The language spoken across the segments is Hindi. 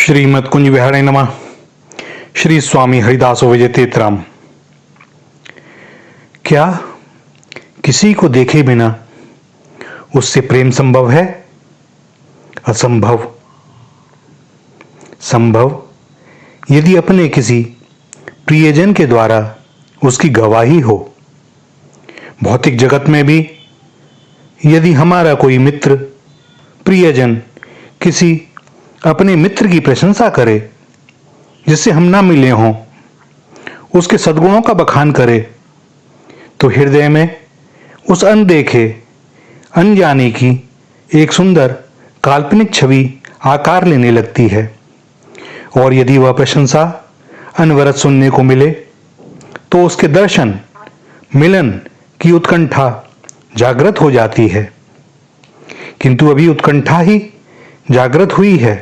श्रीमद कुंज विहारे नमः। श्री स्वामी हरिदास विजय तीर्थराम। क्या किसी को देखे बिना उससे प्रेम संभव है? असंभव। संभव यदि अपने किसी प्रियजन के द्वारा उसकी गवाही हो। भौतिक जगत में भी यदि हमारा कोई मित्र प्रियजन किसी अपने मित्र की प्रशंसा करे जिससे हम ना मिले हों, उसके सद्गुणों का बखान करे, तो हृदय में उस अनदेखे अनजाने की एक सुंदर काल्पनिक छवि आकार लेने लगती है। और यदि वह प्रशंसा अनवरत सुनने को मिले तो उसके दर्शन मिलन की उत्कंठा जागृत हो जाती है। किंतु अभी उत्कंठा ही जागृत हुई है।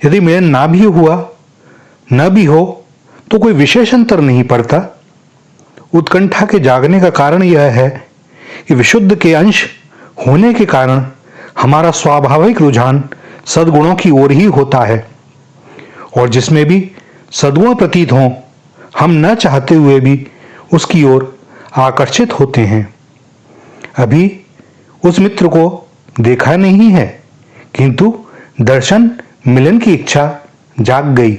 यदि मिलन ना भी हुआ न भी हो तो कोई विशेष अंतर नहीं पड़ता। उत्कंठा के जागने का कारण यह है कि विशुद्ध के अंश होने के कारण हमारा स्वाभाविक रुझान सद्गुणों की ओर ही होता है, और जिसमें भी सद्गुण प्रतीत हों हम न चाहते हुए भी उसकी ओर आकर्षित होते हैं। अभी उस मित्र को देखा नहीं है, किंतु दर्शन मिलन की इच्छा जाग गई,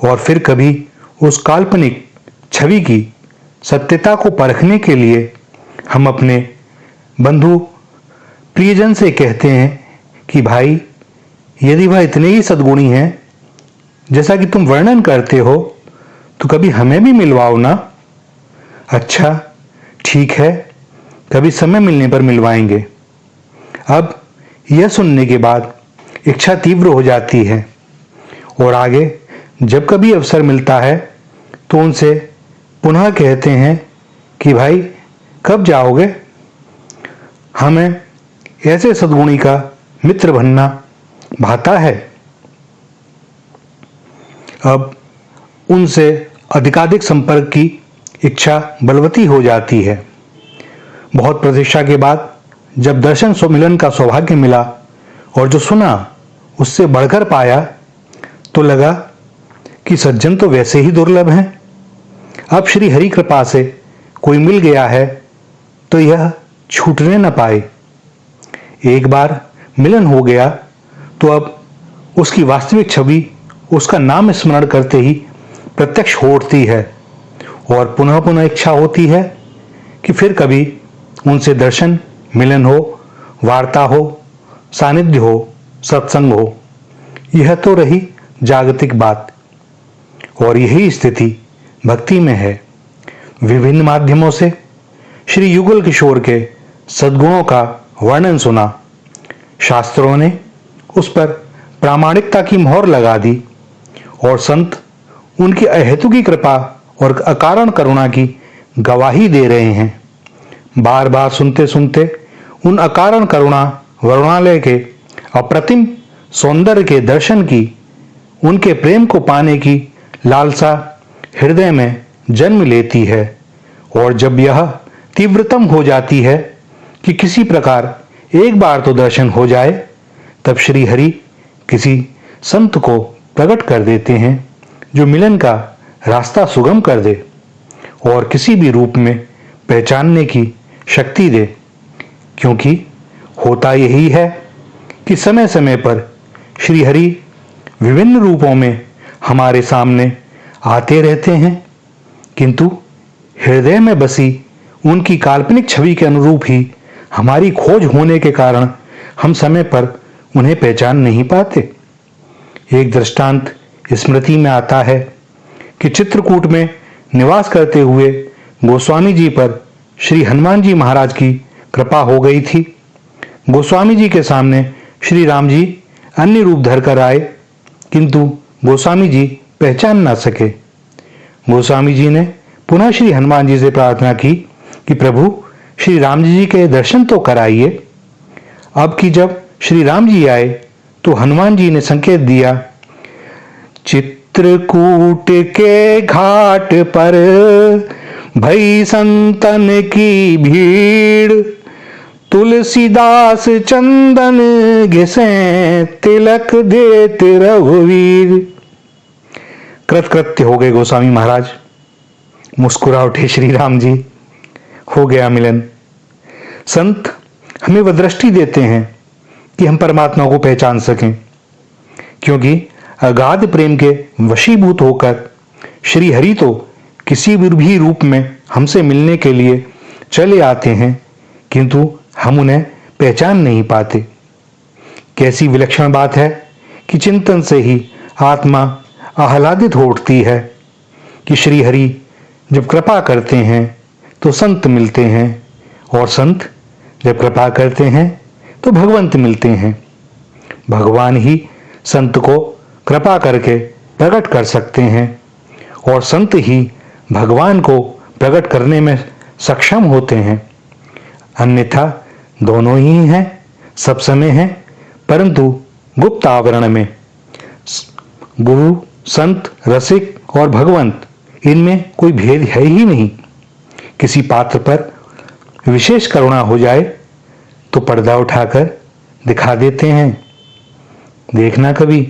और फिर कभी उस काल्पनिक छवि की सत्यता को परखने के लिए हम अपने बंधु प्रियजन से कहते हैं कि भाई, यदि वह इतने ही सद्गुणी हैं जैसा कि तुम वर्णन करते हो तो कभी हमें भी मिलवाओ ना। अच्छा ठीक है, कभी समय मिलने पर मिलवाएंगे। अब यह सुनने के बाद इच्छा तीव्र हो जाती है, और आगे जब कभी अवसर मिलता है तो उनसे पुनः कहते हैं कि भाई कब जाओगे। हमें ऐसे सद्गुणी का मित्र बनना भाता है। अब उनसे अधिकाधिक संपर्क की इच्छा बलवती हो जाती है। बहुत प्रतीक्षा के बाद जब दर्शन मिलन का सौभाग्य मिला और जो सुना उससे बढ़कर पाया, तो लगा कि सज्जन तो वैसे ही दुर्लभ हैं। अब श्री हरि कृपा से कोई मिल गया है तो यह छूटने न पाए। एक बार मिलन हो गया तो अब उसकी वास्तविक छवि उसका नाम स्मरण करते ही प्रत्यक्ष हो उठती है, और पुनः पुनः इच्छा होती है कि फिर कभी उनसे दर्शन मिलन हो, वार्ता हो, सानिध्य हो, सत्संग हो। यह तो रही जागतिक बात, और यही स्थिति भक्ति में है। विभिन्न माध्यमों से श्री युगल किशोर के सद्गुणों का वर्णन सुना। शास्त्रों ने उस पर प्रामाणिकता की मोहर लगा दी, और संत उनकी अहेतुकी कृपा और अकारण करुणा की गवाही दे रहे हैं। बार बार सुनते सुनते उन अकारण करुणा वरुणालय के अप्रतिम सौंदर्य के दर्शन की, उनके प्रेम को पाने की लालसा हृदय में जन्म लेती है। और जब यह तीव्रतम हो जाती है कि किसी प्रकार एक बार तो दर्शन हो जाए, तब श्री हरि किसी संत को प्रकट कर देते हैं जो मिलन का रास्ता सुगम कर दे और किसी भी रूप में पहचानने की शक्ति दे। क्योंकि होता यही है कि समय समय पर श्री हरि विभिन्न रूपों में हमारे सामने आते रहते हैं, किंतु हृदय में बसी उनकी काल्पनिक छवि के अनुरूप ही हमारी खोज होने के कारण हम समय पर उन्हें पहचान नहीं पाते। एक दृष्टांत स्मृति में आता है कि चित्रकूट में निवास करते हुए गोस्वामी जी पर श्री हनुमान जी महाराज की कृपा हो गई थी। गोस्वामी जी के सामने श्री राम जी अन्य रूप धरकर आए, किंतु गोस्वामी जी पहचान ना सके। गोस्वामी जी ने पुनः श्री हनुमान जी से प्रार्थना की कि प्रभु श्री राम जी के दर्शन तो कराइए। अब कि जब श्री राम जी आए तो हनुमान जी ने संकेत दिया, चित्रकूट के घाट पर भई संतन की भीड़, तुलसीदास चंदन घिसे तिलक देते रघुवीर। कृतकृत्य हो गए गोस्वामी महाराज। मुस्कुरा उठे श्री राम जी। हो गया मिलन। संत हमें वह दृष्टि देते हैं कि हम परमात्मा को पहचान सकें, क्योंकि अगाध प्रेम के वशीभूत होकर श्री हरि तो किसी भी रूप में हमसे मिलने के लिए चले आते हैं, किंतु हम उन्हें पहचान नहीं पाते। कैसी विलक्षण बात है कि चिंतन से ही आत्मा आह्लादित हो उठती है कि श्री हरि जब कृपा करते हैं तो संत मिलते हैं, और संत जब कृपा करते हैं तो भगवंत मिलते हैं। भगवान ही संत को कृपा करके प्रकट कर सकते हैं, और संत ही भगवान को प्रकट करने में सक्षम होते हैं। अन्यथा दोनों ही हैं, सब समय हैं, परंतु गुप्त आवरण में। गुरु, संत, रसिक और भगवंत, इनमें कोई भेद है ही नहीं। किसी पात्र पर विशेष करुणा हो जाए तो पर्दा उठाकर दिखा देते हैं। देखना कभी